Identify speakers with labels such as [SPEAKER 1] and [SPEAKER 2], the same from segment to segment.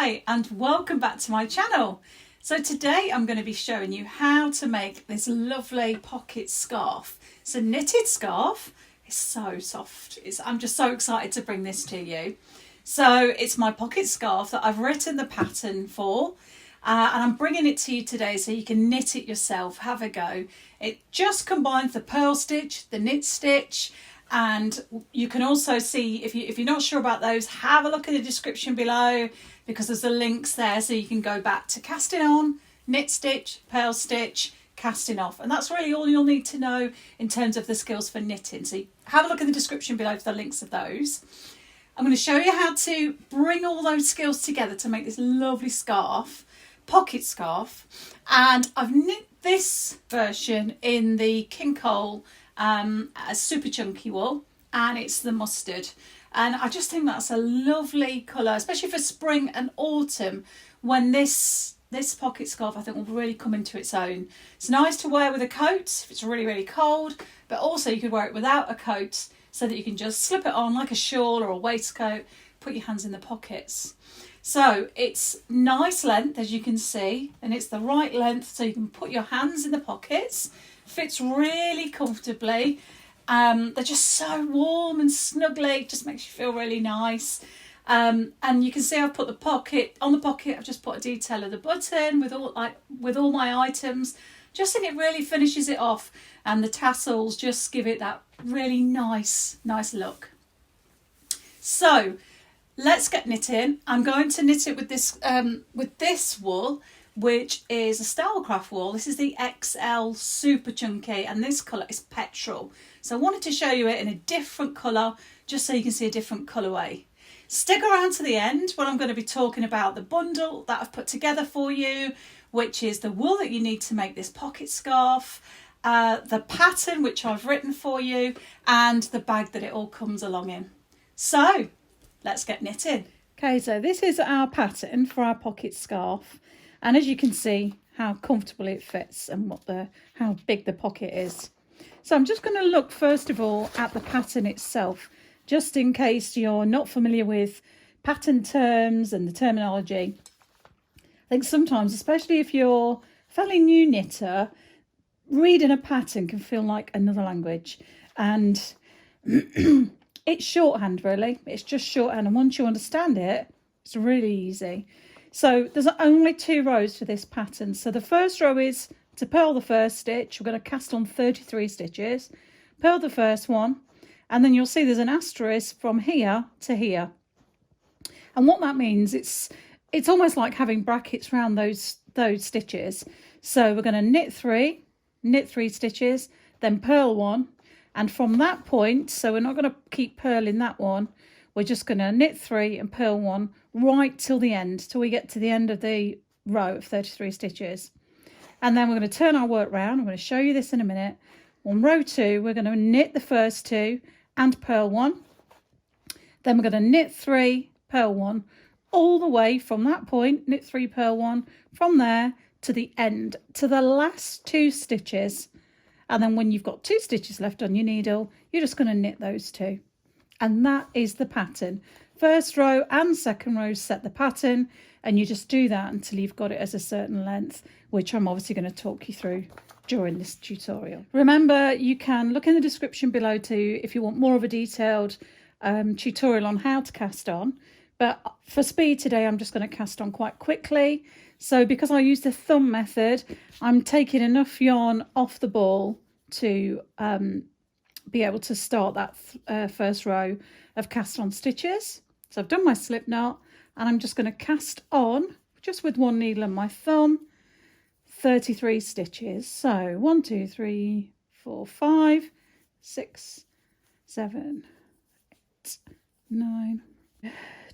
[SPEAKER 1] Hi and welcome back to my channel. So today I'm going to be showing you how to make this lovely pocket scarf. It's a knitted scarf. It's so soft. I'm just so excited to bring this to you. So it's my pocket scarf that I've written the pattern for and I'm bringing it to you today so you can knit it yourself, have a go. It just combines the purl stitch, the knit stitch, and you can also see, if you're not sure about those, have a look in the description below because there's the links there so you can go back to casting on, knit stitch, purl stitch, casting off, and that's really all you'll need to know in terms of the skills for knitting. So have a look in the description below for the links of those. I'm going to show you how to bring all those skills together to make this lovely scarf, pocket scarf, and I've knit this version in the King Cole a super chunky wool, and it's the mustard, and I just think that's a lovely colour, especially for spring and autumn, when this pocket scarf I think will really come into its own. It's nice to wear with a coat if it's really cold, but also you could wear it without a coat so that you can just slip it on like a shawl or a waistcoat, put your hands in the pockets. So it's nice length, as you can see, and it's the right length so you can put your hands in the pockets. Fits really comfortably. They're just so warm and snuggly, it just makes you feel really nice. And you can see I've put the pocket on the pocket. I've just put a detail of the button with all my items. Just think it really finishes it off, and the tassels just give it that really nice look. So let's get knitting. I'm going to knit it with this wool, which is a Stylecraft wool. This is the XL super chunky, and this colour is Petrol. So I wanted to show you it in a different colour, just so you can see a different colourway. Stick around to the end when I'm going to be talking about the bundle that I've put together for you, which is the wool that you need to make this pocket scarf, the pattern which I've written for you, and the bag that it all comes along in. So let's get knitting. Okay, so this is our pattern for our pocket scarf. And as you can see how comfortable it fits and how big the pocket is. So I'm just going to look first of all at the pattern itself, just in case you're not familiar with pattern terms and the terminology. I think sometimes, especially if you're a fairly new knitter, reading a pattern can feel like another language. And it's shorthand really. It's just shorthand, and once you understand it, it's really easy. So there's only 2 rows for this pattern. So the first row is to purl the first stitch. We're going to cast on 33 stitches, purl the first one, and then you'll see there's an asterisk from here to here. And what that means, it's almost like having brackets around those stitches. So we're going to knit 3 stitches, then purl 1, and from that point, so we're not going to keep purling that one, we're just going to knit 3 and purl 1 right till the end, till we get to the end of the row of 33 stitches. And then we're going to turn our work round. I'm going to show you this in a minute. On row 2, we're going to knit the first 2 and purl 1. Then we're going to knit 3, purl 1, all the way from that point, knit 3, purl 1, from there to the end, to the last 2 stitches. And then when you've got 2 stitches left on your needle, you're just going to knit those 2. And that is the pattern. First row and second row set the pattern, and you just do that until you've got it as a certain length, which I'm obviously going to talk you through during this tutorial. Remember, you can look in the description below too if you want more of a detailed tutorial on how to cast on. But for speed today, I'm just going to cast on quite quickly. So because I use the thumb method, I'm taking enough yarn off the ball to be able to start that first row of cast on stitches. So I've done my slip knot, and I'm just going to cast on, just with one needle and my thumb, 33 stitches. So 1, 2, 3, 4, 5, 6, 7, 8, 9,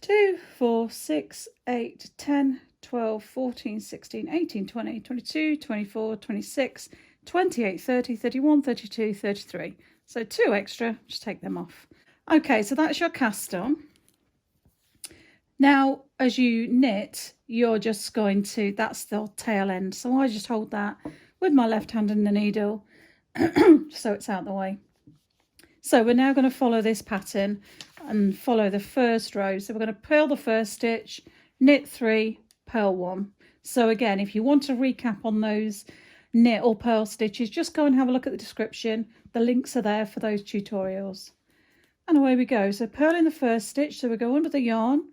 [SPEAKER 1] 2, 4, 6, 8, 10, 12, 14, 16, 18, 20, 22, 24, 26, 28, 30, 31, 32, 33. So 2 extra, just take them off. Okay, so that's your cast on. Now, as you knit, you're just going to, that's the tail end. So I just hold that with my left hand in the needle, so it's out the way. So we're now going to follow this pattern and follow the first row. So we're going to purl the first stitch, knit 3, purl 1. So again, if you want to recap on those knit or purl stitches, just go and have a look at the description. The links are there for those tutorials. And away we go. So purl in the first stitch, so we go under the yarn,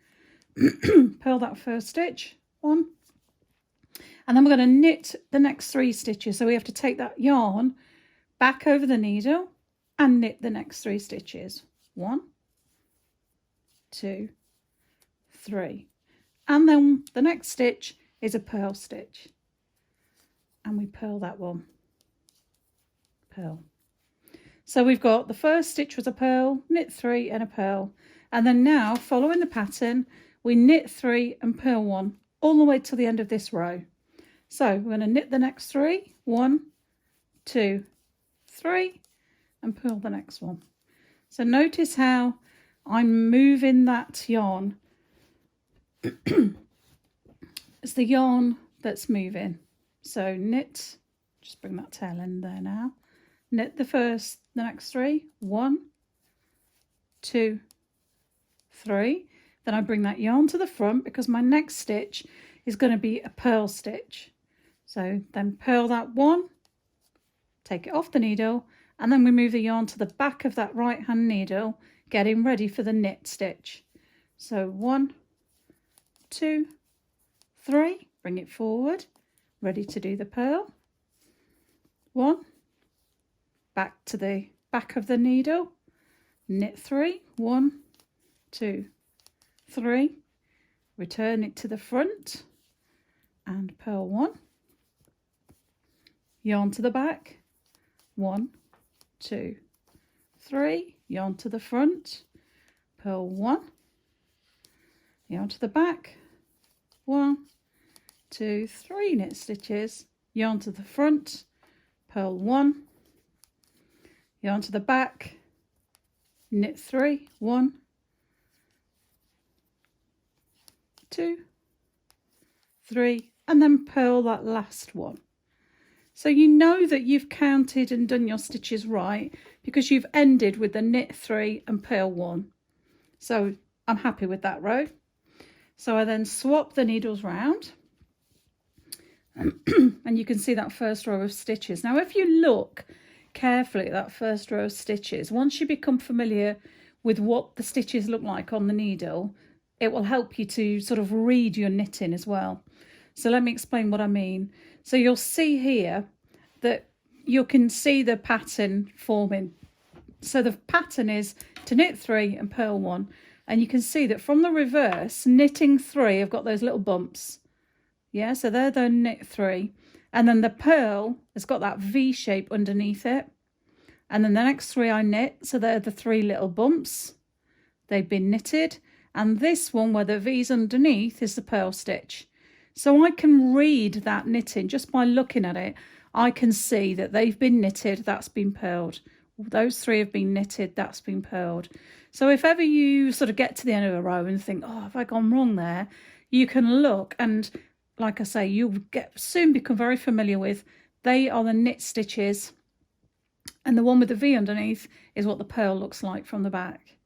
[SPEAKER 1] purl that first stitch, 1, and then we're going to knit the next 3 stitches. So we have to take that yarn back over the needle and knit the next 3 stitches, 1, 2, 3, and then the next stitch is a purl stitch, and we purl that one, purl. So we've got the first stitch was a purl, knit 3 and a purl, and then now following the pattern we knit 3 and purl 1 all the way to the end of this row. So we're going to knit the next 3, 1, 2, 3, and purl the next one. So notice how I'm moving that yarn. It's the yarn that's moving. So knit, just bring that tail end there now. Knit the next 3, 1, 2, 3. Then I bring that yarn to the front because my next stitch is going to be a purl stitch. So then purl that 1, take it off the needle, and then we move the yarn to the back of that right hand needle, getting ready for the knit stitch. So 1, 2, 3, bring it forward, ready to do the purl. 1, back to the back of the needle, knit 3, 1, 2, 3, return it to the front and purl 1, yarn to the back, 1, 2, 3, yarn to the front, purl 1, yarn to the back, 1, 2, 3 knit stitches, yarn to the front, purl 1, yarn to the back, knit 3, 1, 2, 3, and then purl that last one. So you know that you've counted and done your stitches right because you've ended with the knit 3 and purl 1. So I'm happy with that row. So I then swap the needles round and you can see that first row of stitches. Now if you look carefully at that first row of stitches, once you become familiar with what the stitches look like on the needle, it will help you to sort of read your knitting as well. So let me explain what I mean. So you'll see here that you can see the pattern forming. So the pattern is to knit 3 and purl 1. And you can see that from the reverse, knitting 3, I've got those little bumps. Yeah, so they're the knit 3. And then the purl has got that V shape underneath it. And then the next 3 I knit, so they're the 3 little bumps. They've been knitted. And this one where the V's underneath is the purl stitch. So I can read that knitting just by looking at it. I can see that they've been knitted, that's been purled. Those 3 have been knitted, that's been purled. So if ever you sort of get to the end of a row and think, oh, have I gone wrong there? You can look and, like I say, you'll soon become very familiar with, they are the knit stitches. And the one with the V underneath is what the purl looks like from the back.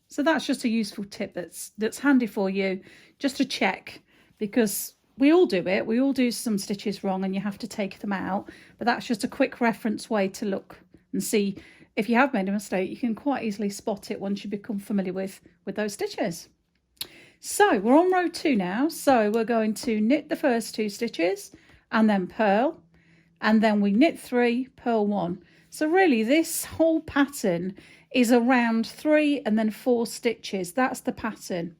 [SPEAKER 1] So that's just a useful tip that's handy for you, just to check, because we all do it. We all do some stitches wrong and you have to take them out. But that's just a quick reference way to look and see if you have made a mistake. You can quite easily spot it once you become familiar with those stitches. So we're on row 2 now. So we're going to knit the first 2 stitches and then purl. And then we knit 3, purl 1. So really this whole pattern is around 3 and then 4 stitches. That's the pattern.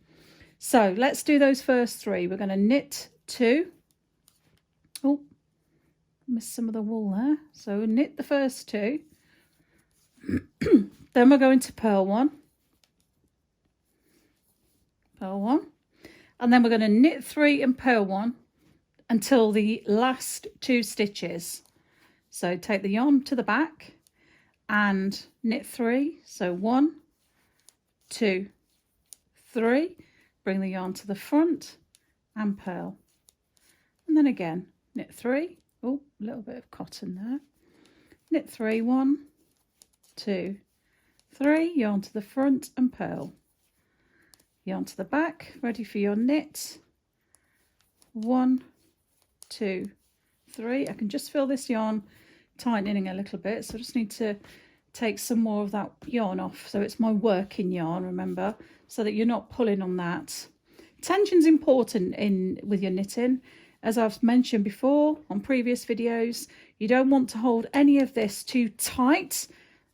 [SPEAKER 1] So let's do those first 3. We're going to knit 2. Oh, missed some of the wool there. So knit the first 2. Then we're going to purl 1. Purl 1. And then we're going to knit 3 and purl 1 until the last 2 stitches. So take the yarn to the back and knit 3. So 1, 2, 3. Bring the yarn to the front and purl. And then again, knit 3. Oh, a little bit of cotton there. Knit 3, 1, 2, 3. Yarn to the front and purl. yarn to the back, ready for your knit. 1, 2, 3. I can just feel this yarn tightening a little bit, so I just need to take some more of that yarn off. So it's my working yarn, remember, so that you're not pulling on that. Tension's important with your knitting. As I've mentioned before on previous videos, you don't want to hold any of this too tight.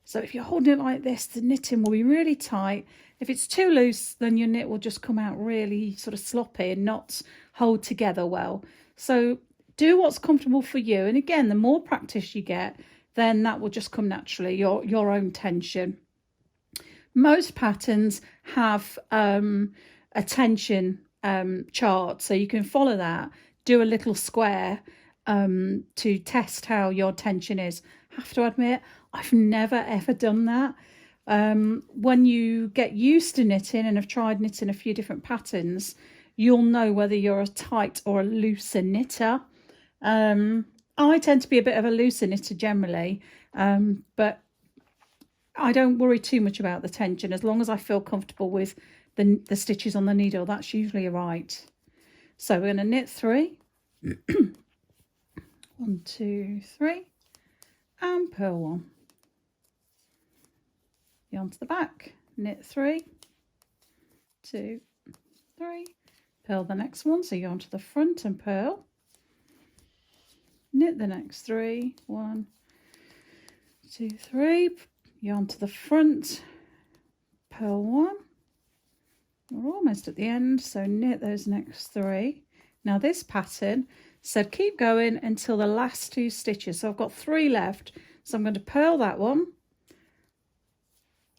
[SPEAKER 1] So if you're holding it like this, the knitting will be really tight. If it's too loose, then your knit will just come out really sort of sloppy and not hold together well. So do what's comfortable for you. And again, the more practice you get, then that will just come naturally, your own tension. Most patterns have a tension chart, so you can follow that. Do a little square to test how your tension is. I have to admit, I've never ever done that. When you get used to knitting and have tried knitting a few different patterns, you'll know whether you're a tight or a looser knitter. I tend to be a bit of a looser knitter generally, but I don't worry too much about the tension. As long as I feel comfortable with the stitches on the needle, that's usually right. So we're going to knit 3. 1, 2, 3, and purl 1. Yarn to the back, knit 3, 2, 3, purl the next one, so yarn to the front and purl. Knit the next 3, 1, 2, 3, yarn to the front, purl 1. We're almost at the end, so knit those next 3. Now this pattern said keep going until the last 2 stitches, so I've got 3 left, so I'm going to purl that one,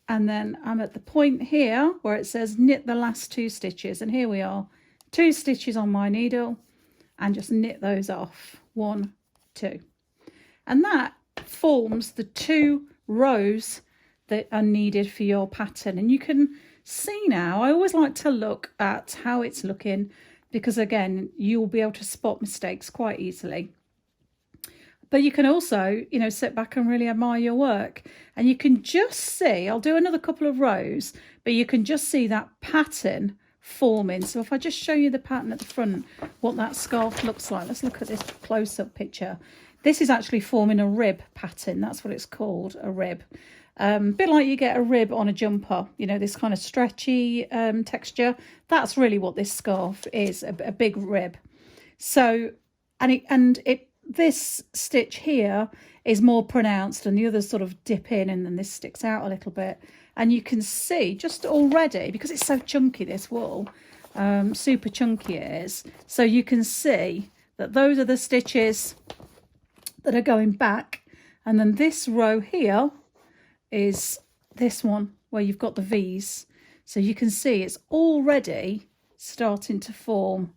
[SPEAKER 1] and then I'm at the point here where it says knit the last 2 stitches, and here we are, 2 stitches on my needle, and just knit those off. 1, 2, and that forms the 2 rows that are needed for your pattern. And you can see now, I always like to look at how it's looking, because again, you'll be able to spot mistakes quite easily. But you can also, you know, sit back and really admire your work, and you can just see, I'll do another couple of rows, but you can just see that pattern forming. So if I just show you the pattern at the front, what that scarf looks like, let's look at this close-up picture. This is actually forming a rib pattern. That's what it's called, a rib. A bit like you get a rib on a jumper, you know, this kind of stretchy texture. That's really what this scarf is, a big rib. So, this stitch here is more pronounced, and the others sort of dip in, and then this sticks out a little bit. And you can see just already, because it's so chunky, this wool, super chunky it is. So you can see that those are the stitches that are going back, and then this row here is this one where you've got the V's. So you can see it's already starting to form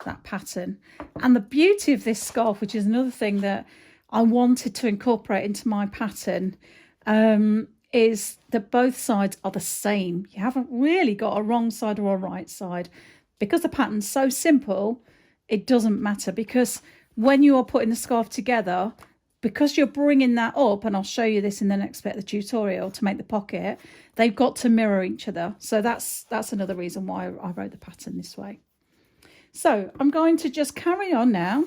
[SPEAKER 1] that pattern. And the beauty of this scarf, which is another thing that I wanted to incorporate into my pattern, is that both sides are the same. You haven't really got a wrong side or a right side. Because the pattern's so simple, it doesn't matter, because when you are putting the scarf together, because you're bringing that up, and I'll show you this in the next bit of the tutorial to make the pocket, they've got to mirror each other. So that's another reason why I wrote the pattern this way. So I'm going to just carry on now,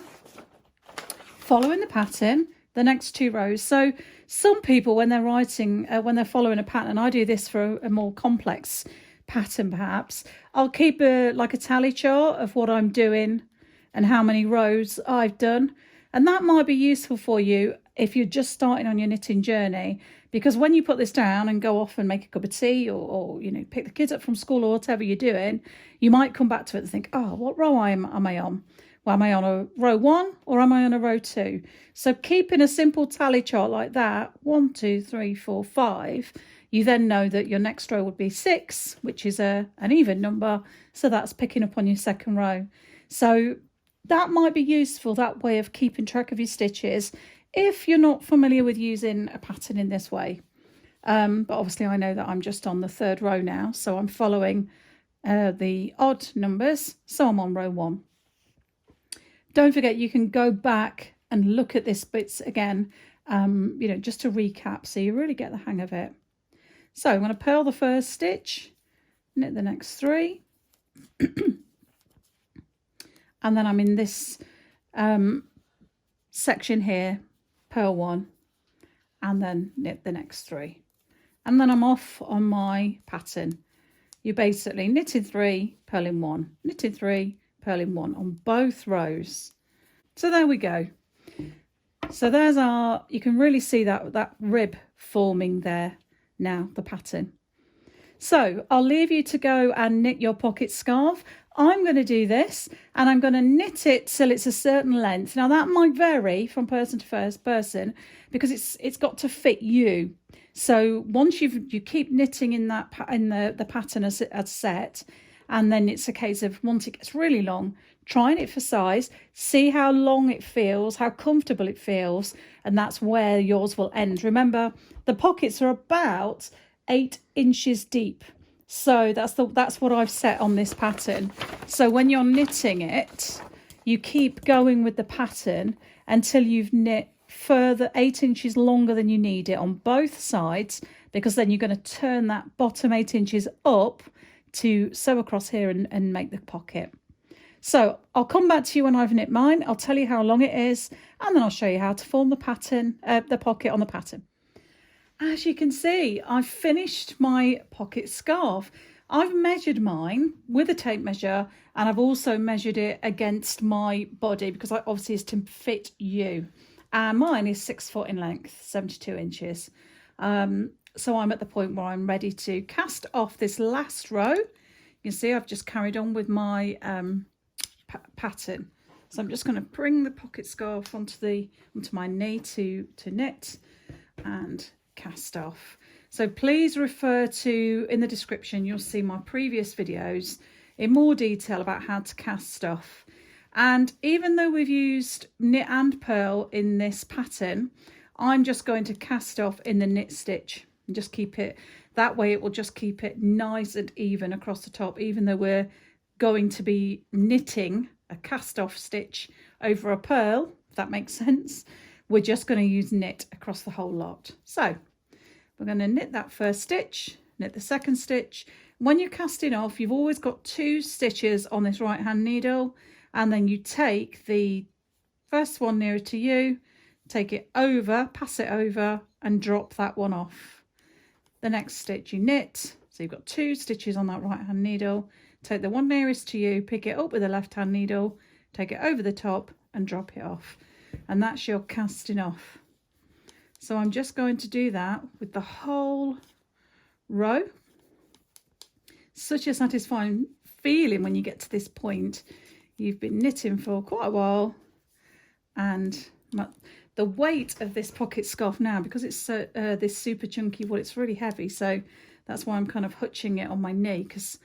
[SPEAKER 1] following the pattern, the next 2 rows. So some people, when they're writing, when they're following a pattern, I do this for a more complex pattern perhaps, I'll keep like a tally chart of what I'm doing and how many rows I've done. And that might be useful for you if you're just starting on your knitting journey, because when you put this down and go off and make a cup of tea, or you know, pick the kids up from school, or whatever you're doing, you might come back to it and think, oh, what row am I on? Well, am I on a row 1 or am I on a row 2? So keeping a simple tally chart like that, 1, 2, 3, 4, 5, you then know that your next row would be 6, which is an even number. So that's picking up on your second row. So that might be useful, that way of keeping track of your stitches, if you're not familiar with using a pattern in this way. But obviously I know that I'm just on the 3rd row now, so I'm following the odd numbers, so I'm on row 1. Don't forget, you can go back and look at this bits again, you know, just to recap, so you really get the hang of it. So I'm going to purl the first stitch, knit the next 3, And then I'm in this section here, purl 1, and then knit the next 3. And then I'm off on my pattern. You basically knitted 3, purling 1, knitted 3, purling 1 on both rows. So there we go. So there's our, you can really see that rib forming there now, the pattern. So I'll leave you to go and knit your pocket scarf. I'm going to do this and I'm going to knit it till it's a certain length. Now that might vary from person to person because it's got to fit you. So once you keep knitting in that the pattern as set, and then it's a case of once it gets really long, try and knit for size, see how long it feels, how comfortable it feels, and that's where yours will end. Remember, the pockets are about 8 inches deep. So that's what I've set on this pattern. So when you're knitting it, you keep going with the pattern until you've knit further 8 inches longer than you need it on both sides, because then you're going to turn that bottom 8 inches up to sew across here and make the pocket. So I'll come back to you when I've knit mine. I'll tell you how long it is, and then I'll show you how to form the pattern, the pocket on the pattern. As you can see, I've finished my pocket scarf. I've measured mine with a tape measure, and I've also measured it against my body because obviously it's to fit you. And mine is 6 foot in length, 72 inches. So I'm at the point where I'm ready to cast off this last row. You can see I've just carried on with my pattern. So I'm just going to bring the pocket scarf onto my knee to knit and cast off. So please refer to, in the description, you'll see my previous videos in more detail about how to cast off. And even though we've used knit and purl in this pattern, I'm just going to cast off in the knit stitch and just keep it that way. It will just keep it nice and even across the top, even though we're going to be knitting a cast off stitch over a purl, if that makes sense. We're just going to use knit across the whole lot. So we're going to knit that first stitch, knit the second stitch. When you're casting off, you've always got 2 stitches on this right hand needle, and then you take the first one nearer to you, take it over, pass it over, and drop that one off. The next stitch you knit, so you've got 2 stitches on that right hand needle, take the one nearest to you, pick it up with the left hand needle, take it over the top and drop it off, and that's your casting off. So I'm just going to do that with the whole row. Such a satisfying feeling when you get to this point. You've been knitting for quite a while, and the weight of this pocket scarf now, because it's this super chunky wool, it's really heavy, so that's why I'm kind of hutching it on my knee, because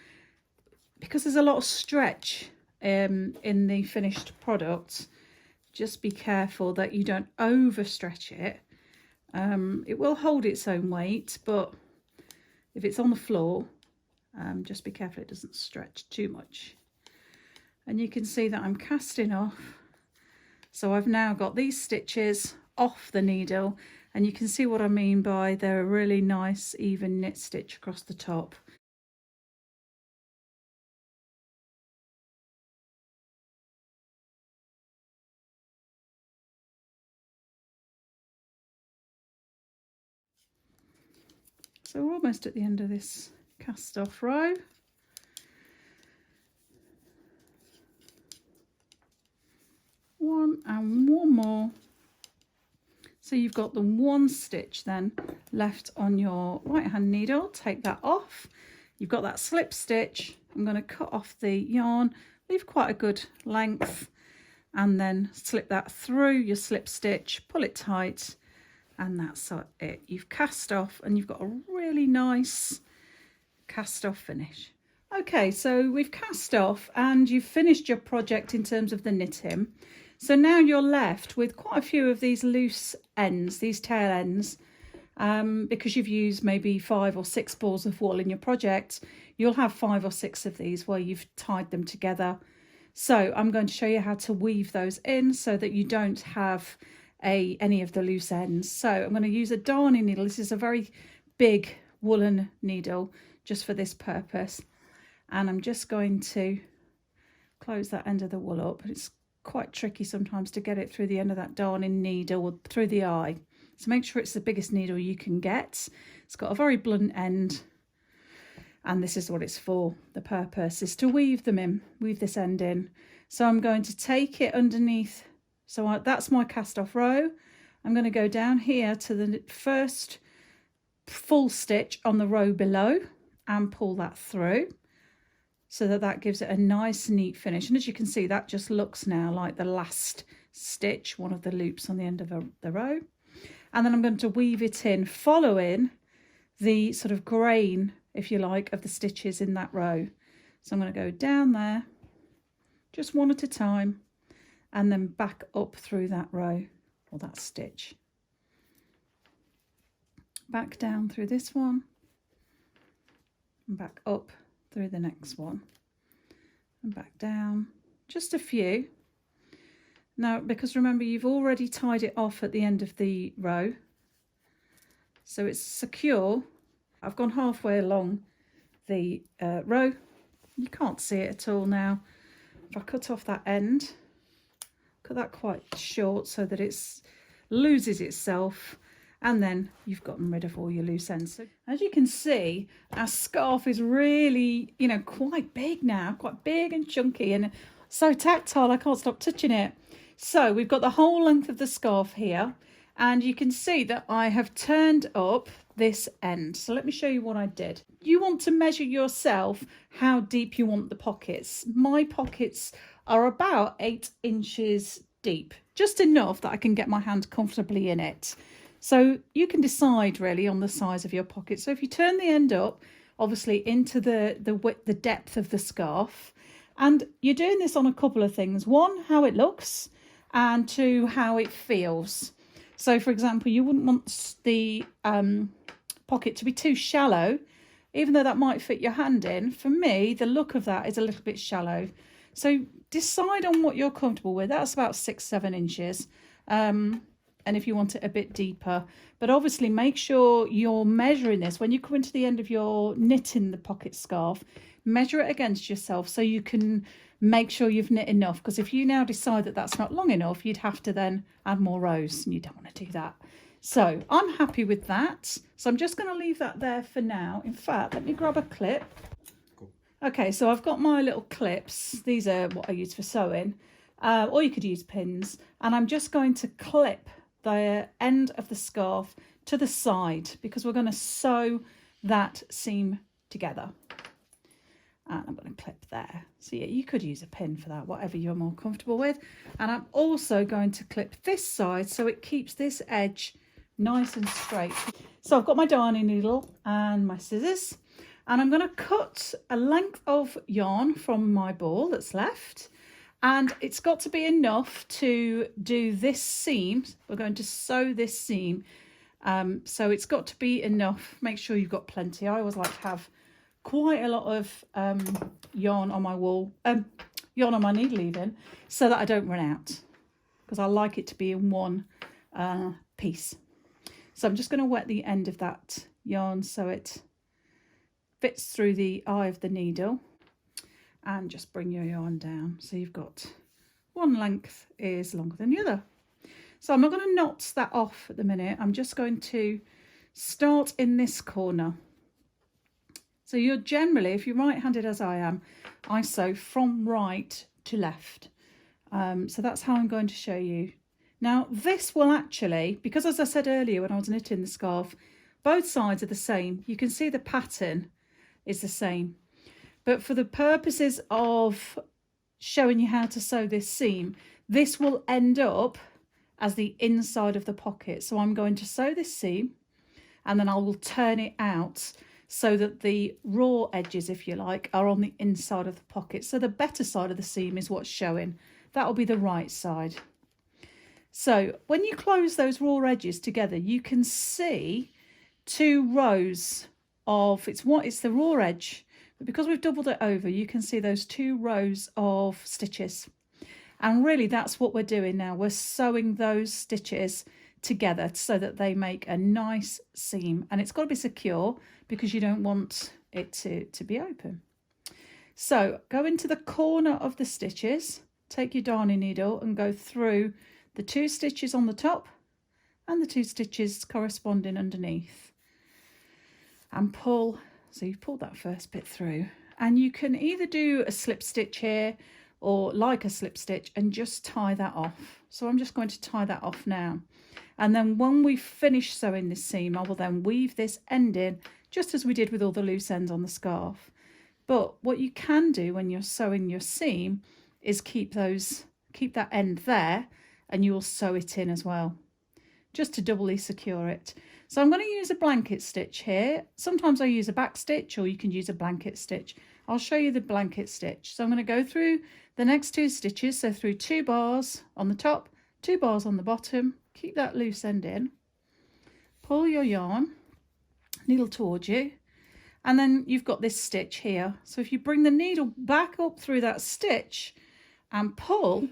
[SPEAKER 1] there's a lot of stretch in the finished product. Just be careful that you don't overstretch it. It will hold its own weight, but if it's on the floor, just be careful it doesn't stretch too much. And you can see that I'm casting off. So I've now got these stitches off the needle, and you can see what I mean by they're a really nice even knit stitch across the top. So we're almost at the end of this cast off row. One and one more. So you've got the one stitch then left on your right hand needle. Take that off. You've got that slip stitch. I'm going to cut off the yarn, leave quite a good length, and then slip that through your slip stitch, pull it tight, and that's it. You've cast off and you've got a really nice cast off finish. Okay, so we've cast off and you've finished your project in terms of the knitting. So now you're left with quite a few of these loose ends, these tail ends, because you've used maybe 5 or 6 balls of wool in your project. You'll have 5 or 6 of these where you've tied them together. So I'm going to show you how to weave those in so that you don't have any of the loose ends. So I'm going to use a darning needle. This is a very big woolen needle just for this purpose. and I'm just going to close that end of the wool up. It's quite tricky sometimes to get it through the end of that darning needle or through the eye. So make sure it's the biggest needle you can get. It's got a very blunt end, and this is what it's for. The purpose is to weave them in, weave this end in. So I'm going to take it underneath. So that's my cast off row. I'm going to go down here to the first full stitch on the row below and pull that through, so that gives it a nice neat finish. And as you can see, that just looks now like the last stitch, one of the loops on the end of the row. And then I'm going to weave it in, following the sort of grain, if you like, of the stitches in that row. So I'm going to go down there, just one at a time, and then back up through that row, or that stitch. Back down through this one, and back up through the next one, and back down, just a few. Now, because remember, you've already tied it off at the end of the row, so it's secure. I've gone halfway along the row. You can't see it at all now. If I cut off that end, cut that quite short so that it loses itself, and then you've gotten rid of all your loose ends. So as you can see, our scarf is really, you know, quite big now, quite big and chunky and so tactile. I can't stop touching it. So we've got the whole length of the scarf here, and you can see that I have turned up this end. So let me show you what I did. You want to measure yourself how deep you want the pockets. My pockets are about 8 inches deep, just enough that I can get my hand comfortably in it. So you can decide really on the size of your pocket. So if you turn the end up, obviously into the width, the depth of the scarf, and you're doing this on a couple of things. One, how it looks, and two, how it feels. So for example, you wouldn't want the pocket to be too shallow, even though that might fit your hand in. For me, the look of that is a little bit shallow. So decide on what you're comfortable with. That's about 6-7 inches. And if you want it a bit deeper, but obviously make sure you're measuring this when you come into the end of your knitting the pocket scarf. Measure it against yourself so you can make sure you've knit enough, because if you now decide that that's not long enough, you'd have to then add more rows, and you don't want to do that. So I'm happy with that, so I'm just going to leave that there for now. In fact, let me grab a clip.
[SPEAKER 2] Cool.
[SPEAKER 1] Okay, so I've got my little clips. These are what I use for sewing, or you could use pins, and I'm just going to clip the end of the scarf to the side because we're going to sew that seam together. And I'm going to clip there. So yeah, you could use a pin for that, whatever you're more comfortable with. And I'm also going to clip this side so it keeps this edge nice and straight. So I've got my darning needle and my scissors, and I'm going to cut a length of yarn from my ball that's left. And it's got to be enough to do this seam. We're going to sew this seam. So it's got to be enough. Make sure you've got plenty. I always like to have quite a lot of yarn on my wool, yarn on my needle even, so that I don't run out, because I like it to be in one piece. So I'm just going to wet the end of that yarn so it fits through the eye of the needle, and just bring your yarn down so you've got one length is longer than the other. So I'm not going to knot that off at the minute. I'm just going to start in this corner. So you're generally, if you're right-handed as I am, I sew from right to left. So that's how I'm going to show you. Now this will actually, because as I said earlier when I was knitting the scarf, both sides are the same. You can see the pattern is the same. But for the purposes of showing you how to sew this seam, this will end up as the inside of the pocket. So I'm going to sew this seam, and then I will turn it out so that the raw edges, if you like, are on the inside of the pocket. So the better side of the seam is what's showing. That will be the right side. So when you close those raw edges together, you can see 2 rows of, it's the raw edge, but because we've doubled it over, you can see those 2 rows of stitches. And really that's what we're doing now. We're sewing those stitches together so that they make a nice seam, and it's got to be secure because you don't want it to be open. So go into the corner of the stitches, take your darning needle and go through the 2 stitches on the top and the 2 stitches corresponding underneath and pull. So you've pulled that first bit through, and you can either do a slip stitch here or like a slip stitch and just tie that off. So I'm just going to tie that off now. And then when we finish sewing this seam, I will then weave this end in just as we did with all the loose ends on the scarf. But what you can do when you're sewing your seam is keep that end there, and you will sew it in as well, just to doubly secure it. So I'm going to use a blanket stitch here. Sometimes I use a back stitch, or you can use a blanket stitch. I'll show you the blanket stitch. So I'm going to go through the next 2 stitches, so through 2 bars on the top, 2 bars on the bottom, keep that loose end in, pull your yarn, needle towards you, and then you've got this stitch here. So if you bring the needle back up through that stitch and pull,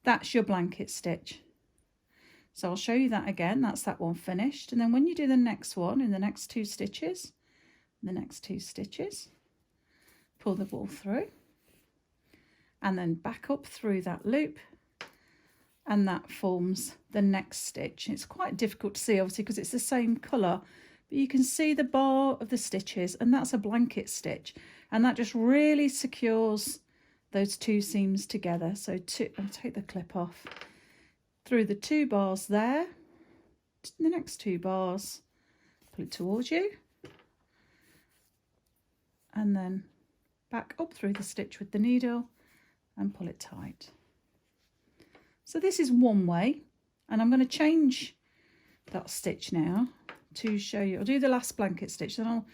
[SPEAKER 1] that's your blanket stitch. So I'll show you that again. That's that one finished. And then when you do the next one in the next 2 stitches, pull the ball through and then back up through that loop, and that forms the next stitch. It's quite difficult to see obviously because it's the same colour, but you can see the bar of the stitches, and that's a blanket stitch, and that just really secures those 2 seams together. So I'll take the clip off, through the 2 bars there, the next 2 bars, pull it towards you, and then back up through the stitch with the needle and pull it tight. So this is one way, and I'm going to change that stitch now to show you. I'll do the last blanket stitch, then I'll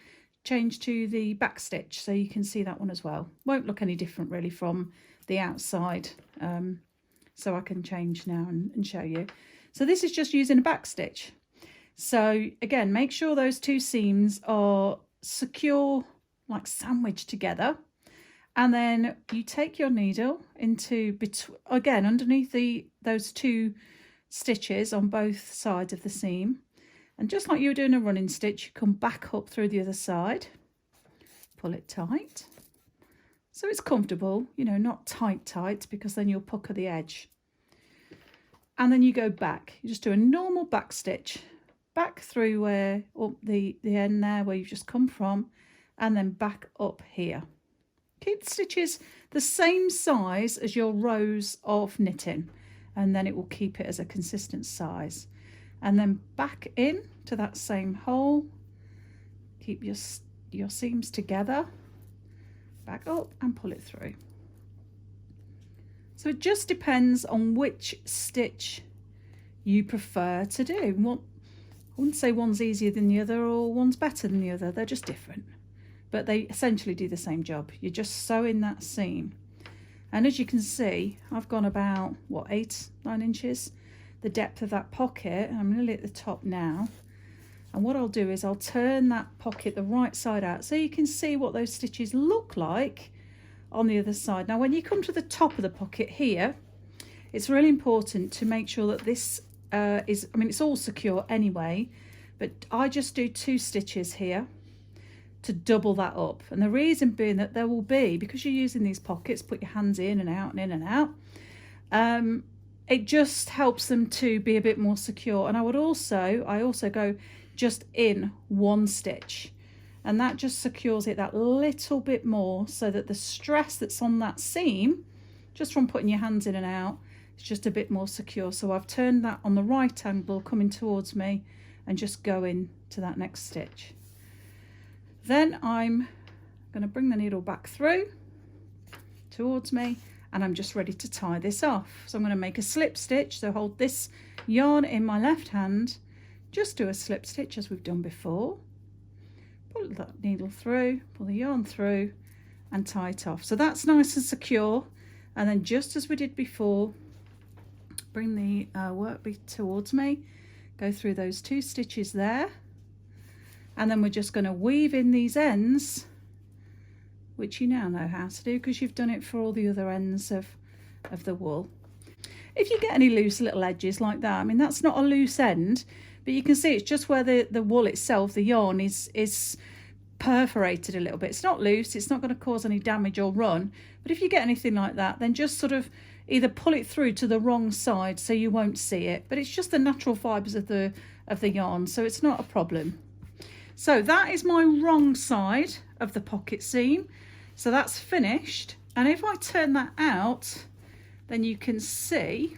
[SPEAKER 1] change to the back stitch so you can see that one as well. Won't look any different really from the outside, so I can change now and show you. So this is just using a back stitch. So again, make sure those 2 seams are secure, like sandwiched together, and then you take your needle into again underneath those 2 stitches on both sides of the seam, and just like you were doing a running stitch, you come back up through the other side, pull it tight so it's comfortable, you know, not tight because then you'll pucker the edge. And then you go back, you just do a normal back stitch back through where up the end there where you've just come from, and then back up here. Keep the stitches the same size as your rows of knitting, and then it will keep it as a consistent size. And then back in to that same hole, keep your seams together, back up and pull it through. So it just depends on which stitch you prefer to do. I wouldn't say one's easier than the other or one's better than the other. They're just different, but they essentially do the same job. You're just sewing that seam. And as you can see, I've gone about, what, 8-9 inches, the depth of that pocket. I'm nearly at the top now. And what I'll do is I'll turn that pocket the right side out so you can see what those stitches look like on the other side. Now, when you come to the top of the pocket here, it's really important to make sure that this it's all secure anyway, but I just do 2 stitches here to double that up. And the reason being that there will be, because you're using these pockets, put your hands in and out and in and out, it just helps them to be a bit more secure. And I also go just in 1 stitch, and that just secures it that little bit more, so that the stress that's on that seam just from putting your hands in and out is just a bit more secure. So I've turned that on the right angle coming towards me and just go in to that next stitch. Then I'm going to bring the needle back through towards me, and I'm just ready to tie this off. So I'm going to make a slip stitch. So hold this yarn in my left hand, just do a slip stitch as we've done before, pull that needle through, pull the yarn through and tie it off. So that's nice and secure. And then just as we did before, bring the workpiece towards me, go through those 2 stitches there, and then we're just going to weave in these ends, which you now know how to do because you've done it for all the other ends of the wool. If you get any loose little edges like that, I mean, that's not a loose end, but you can see it's just where the wool itself, the yarn is perforated a little bit. It's not loose, it's not going to cause any damage or run, but if you get anything like that, then just sort of either pull it through to the wrong side so you won't see it, but it's just the natural fibres of the yarn, so it's not a problem. So that is my wrong side of the pocket seam, so that's finished. And if I turn that out, then you can see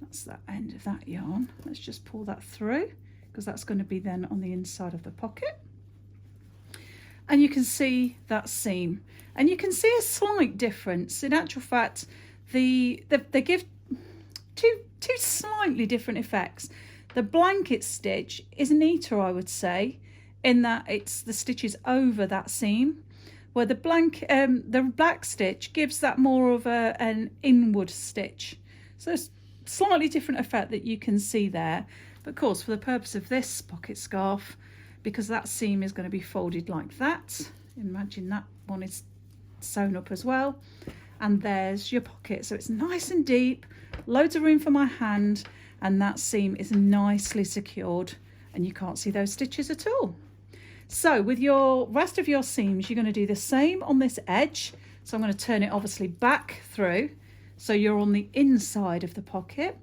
[SPEAKER 1] that's that end of that yarn. Let's just pull that through, because that's going to be then on the inside of the pocket. And you can see that seam, and you can see a slight difference. In actual fact, they give two slightly different effects. The blanket stitch is neater, I would say, in that it's the stitches over that seam, where the black stitch gives that more of an inward stitch. So it's slightly different effect that you can see there. But of course, for the purpose of this pocket scarf, because that seam is going to be folded like that, imagine that one is sewn up as well, and there's your pocket. So it's nice and deep, loads of room for my hand, and that seam is nicely secured, and you can't see those stitches at all. So with your rest of your seams, you're going to do the same on this edge. So I'm going to turn it obviously back through, so you're on the inside of the pocket.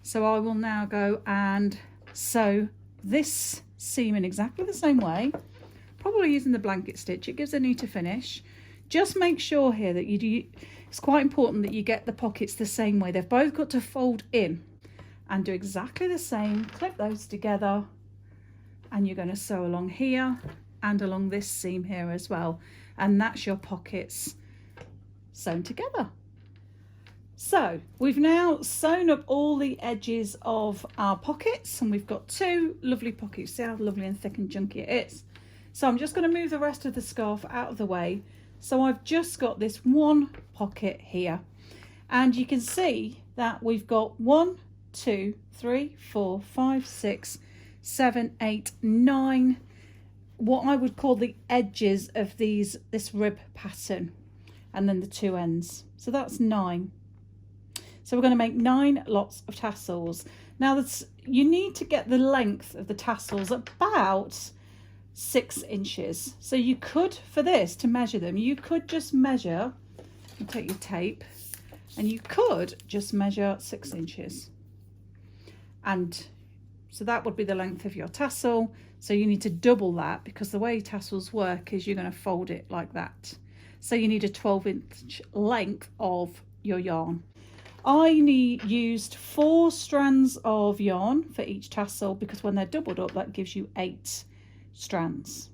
[SPEAKER 1] So I will now go and sew this seam in exactly the same way, probably using the blanket stitch. It gives a neater finish. Just make sure here that it's quite important that you get the pockets the same way. They've both got to fold in, and do exactly the same. Clip those together, and you're going to sew along here and along this seam here as well, and that's your pockets sewn together. So we've now sewn up all the edges of our pockets, and we've got two lovely pockets. See how lovely and thick and chunky it is. So I'm just going to move the rest of the scarf out of the way. So I've just got this one pocket here, and you can see that we've got 1, 2, 3, 4, 5, 6, 7, 8, 9 what I would call the edges of this rib pattern, and then the two ends. So that's 9. So we're going to make 9 lots of tassels. Now you need to get the length of the tassels about 6 inches. So you could, for this, to measure them, you could just measure, you take your tape, and you could just measure 6 inches. And so that would be the length of your tassel. So you need to double that, because the way tassels work is you're going to fold it like that. So you need a 12-inch length of your yarn. I used 4 strands of yarn for each tassel, because when they're doubled up, that gives you 8 strands.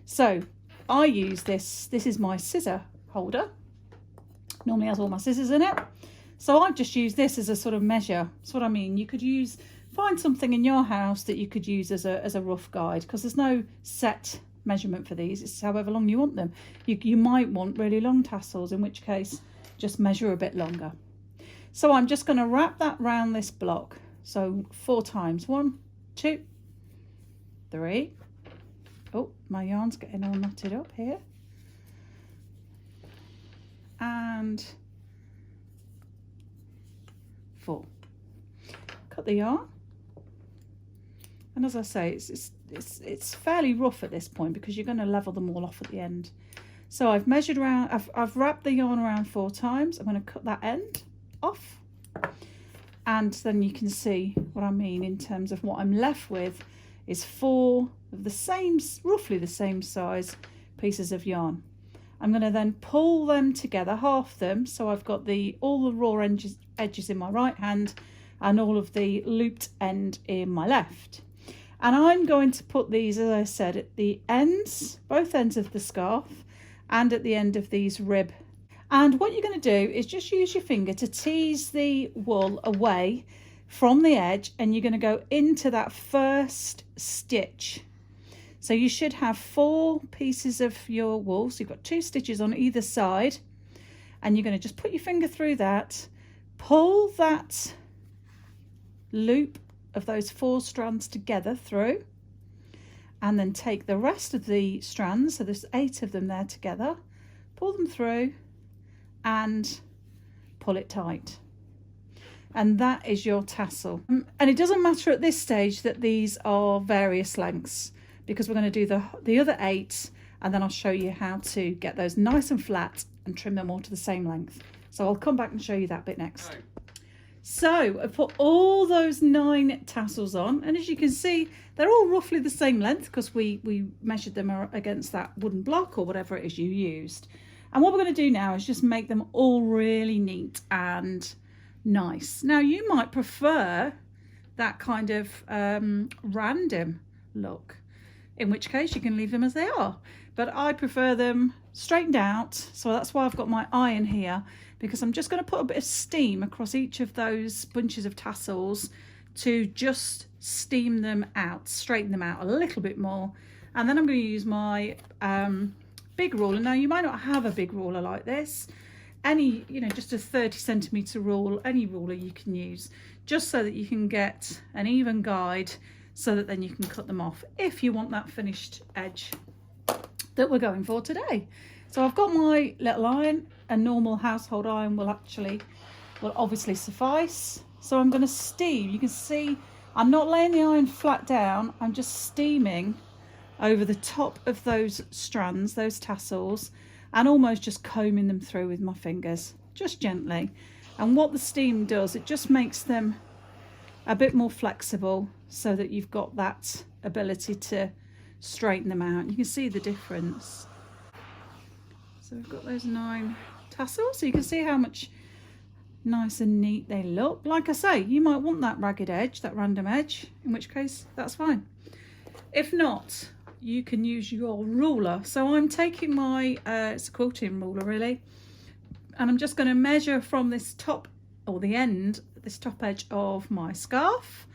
[SPEAKER 1] So I use this is my scissor holder. Normally has all my scissors in it. So I've just used this as a sort of measure. That's what I mean. You could find something in your house that you could use as a rough guide, because there's no set measurement for these. It's however long you want them. You might want really long tassels, in which case just measure a bit longer. So I'm just going to wrap that round this block. So 4 times. 1, 2, 3. Oh, my yarn's getting all knotted up here. And 4. Cut the yarn. And as I say, it's fairly rough at this point, because you're going to level them all off at the end. So I've measured around, I've wrapped the yarn around 4 times. I'm going to cut that end off, and then you can see what I mean in terms of what I'm left with is 4 of the same, roughly the same size pieces of yarn. I'm going to then pull them together, half them, so I've got all the raw edges in my right hand and all of the looped end in my left. And I'm going to put these, as I said, at the ends, both ends of the scarf, and at the end of these rib. And what you're going to do is just use your finger to tease the wool away from the edge, and you're going to go into that first stitch. So you should have 4 pieces of your wool. So you've got 2 stitches on either side, and you're going to just put your finger through that, pull that loop of those 4 strands together through, and then take the rest of the strands, so there's 8 of them there together, pull them through and pull it tight, and that is your tassel. And it doesn't matter at this stage that these are various lengths,
[SPEAKER 2] because we're going to do the other 8, and then I'll show you how to get those nice and flat and trim them all to the same length. So I'll come back and show you that bit next. Right. So I've put all those 9 tassels on, and as you can see, they're all roughly the same length because we measured them against that wooden block or whatever it is you used. And what we're going to do now is just make them all really neat and nice. Now you might prefer that kind of random look, in which case you can leave them as they are, but I prefer them straightened out. So that's why I've got my iron here, because I'm just going to put a bit of steam across each of those bunches of tassels to just steam them out, straighten them out a little bit more. And then I'm going to use my big ruler. Now you might not have a big ruler like this, any, you know, just a 30cm rule, any ruler you can use, just so that you can get an even guide, so that then you can cut them off if you want that finished edge that we're going for today. So I've got my little iron. A normal household iron will obviously suffice. So I'm going to steam. You can see I'm not laying the iron flat down, I'm just steaming over the top of those strands, those tassels, and almost just combing them through with my fingers, just gently. And what the steam does, it just makes them a bit more flexible, so that you've got that ability to straighten them out. You can see the difference. So we've got those 9 tassels, so you can see how much nice and neat they look. Like I say, you might want that ragged edge, that random edge, in which case that's fine. If not, you can use your ruler. So I'm taking my it's a quilting ruler really, and I'm just going to measure from this top, or the end, this top edge of my scarf,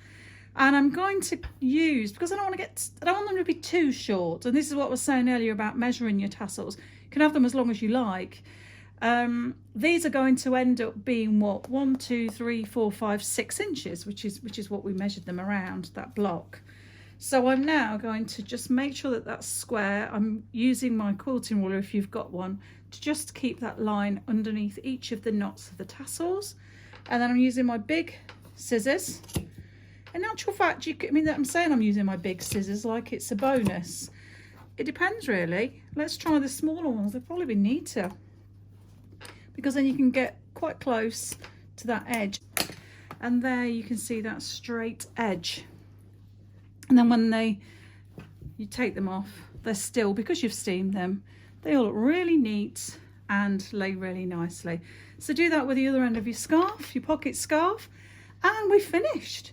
[SPEAKER 2] and I'm going to use, because I don't want them to be too short, and this is what I was saying earlier about measuring your tassels. You can have them as long as you like. These are going to end up being what, 1, 2, 3, 4, 5, 6 inches, which is what we measured them around that block. So I'm now going to just make sure that that's square. I'm using my quilting ruler, if you've got one, to just keep that line underneath each of the knots of the tassels. And then I'm using my big scissors. In actual fact, I'm saying I'm using my big scissors like it's a bonus. It depends really. Let's try the smaller ones. They'll probably be neater, because then you can get quite close to that edge. And there you can see that straight edge. And then when you take them off, they're still, because you've steamed them, they all look really neat and lay really nicely. So do that with the other end of your scarf, your pocket scarf, and we're finished.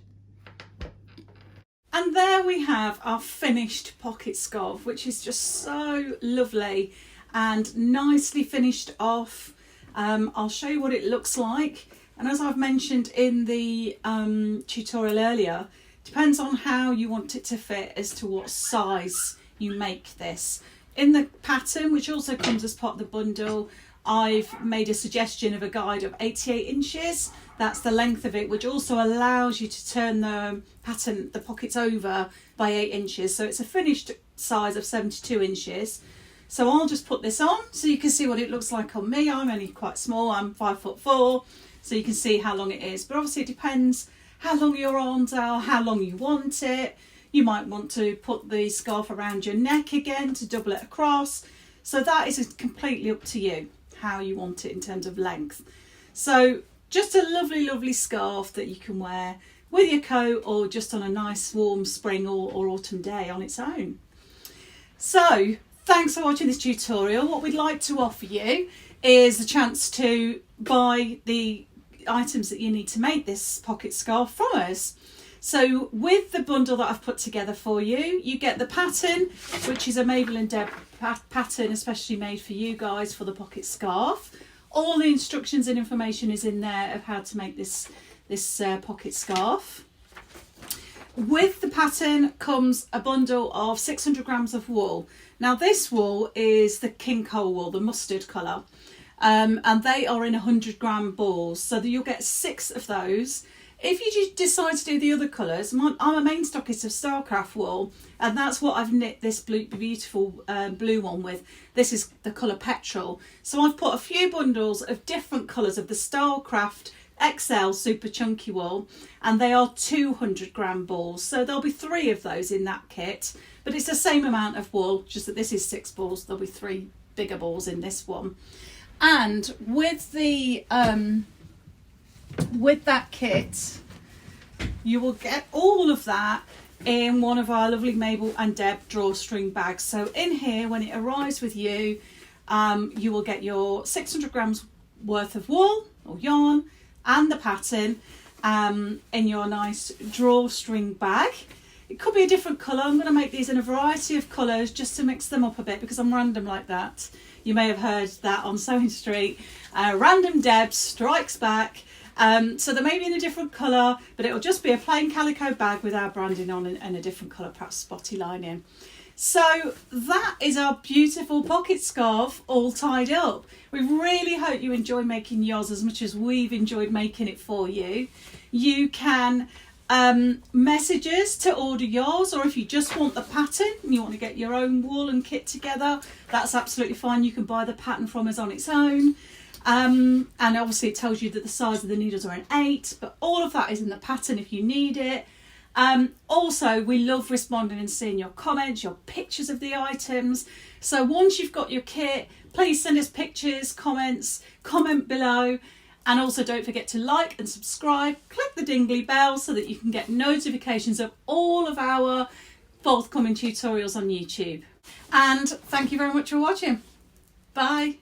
[SPEAKER 1] And there we have our finished pocket scarf, which is just so lovely and nicely finished off. I'll show you what it looks like. And as I've mentioned in the tutorial earlier, depends on how you want it to fit as to what size you make this. In the pattern, which also comes as part of the bundle, I've made a suggestion of a guide of 88 inches. That's the length of it, which also allows you to turn the pattern, the pockets over by 8 inches. So it's a finished size of 72 inches. So I'll just put this on so you can see what it looks like on me. I'm only quite small, I'm 5'4", so you can see how long it is. But obviously it depends how long your arms are, how long you want it. You might want to put the scarf around your neck again to double it across. So that is completely up to you, how you want it in terms of length. So just a lovely, lovely scarf that you can wear with your coat or just on a nice warm spring or autumn day on its own. So thanks for watching this tutorial. What we'd like to offer you is a chance to buy the items that you need to make this pocket scarf from us. So with the bundle that I've put together for you, you get the pattern, which is a Mabel Deb pattern especially made for you guys for the pocket scarf. All the instructions and information is in there of how to make this pocket scarf. With the pattern comes a bundle of 600 grams of wool. Now this wool is the king coal wool, the mustard colour, and they are in 100 gram balls, so that you'll get 6 of those. If you decide to do the other colours, I'm a main stockist of Stylecraft wool, and that's what I've knit this beautiful blue one with. This is the colour Petrol. So I've put a few bundles of different colours of the Stylecraft XL super chunky wool, and they are 200-gram balls. So there'll be 3 of those in that kit, but it's the same amount of wool, just that this is 6 balls. There'll be 3 bigger balls in this one. And with the with that kit, you will get all of that in one of our lovely Mabel and Deb drawstring bags. So in here, when it arrives with you, you will get your 600 grams worth of wool or yarn and the pattern in your nice drawstring bag. It could be a different colour. I'm going to make these in a variety of colours just to mix them up a bit because I'm random like that. You may have heard that on Sewing Street. Random Deb strikes back. So they may be in a different colour, but it'll just be a plain calico bag with our branding on and a different colour, perhaps spotty lining. So that is our beautiful pocket scarf all tied up. We really hope you enjoy making yours as much as we've enjoyed making it for you. You can message us to order yours, or if you just want the pattern and you want to get your own wool and kit together, that's absolutely fine. You can buy the pattern from us on its own. And obviously it tells you that the size of the needles are an 8, but all of that is in the pattern if you need it. Also, we love responding and seeing your comments, your pictures of the items. So once you've got your kit, please send us pictures, comments, comment below. And also don't forget to like and subscribe, click the dingly bell so that you can get notifications of all of our forthcoming tutorials on YouTube. And thank you very much for watching. Bye.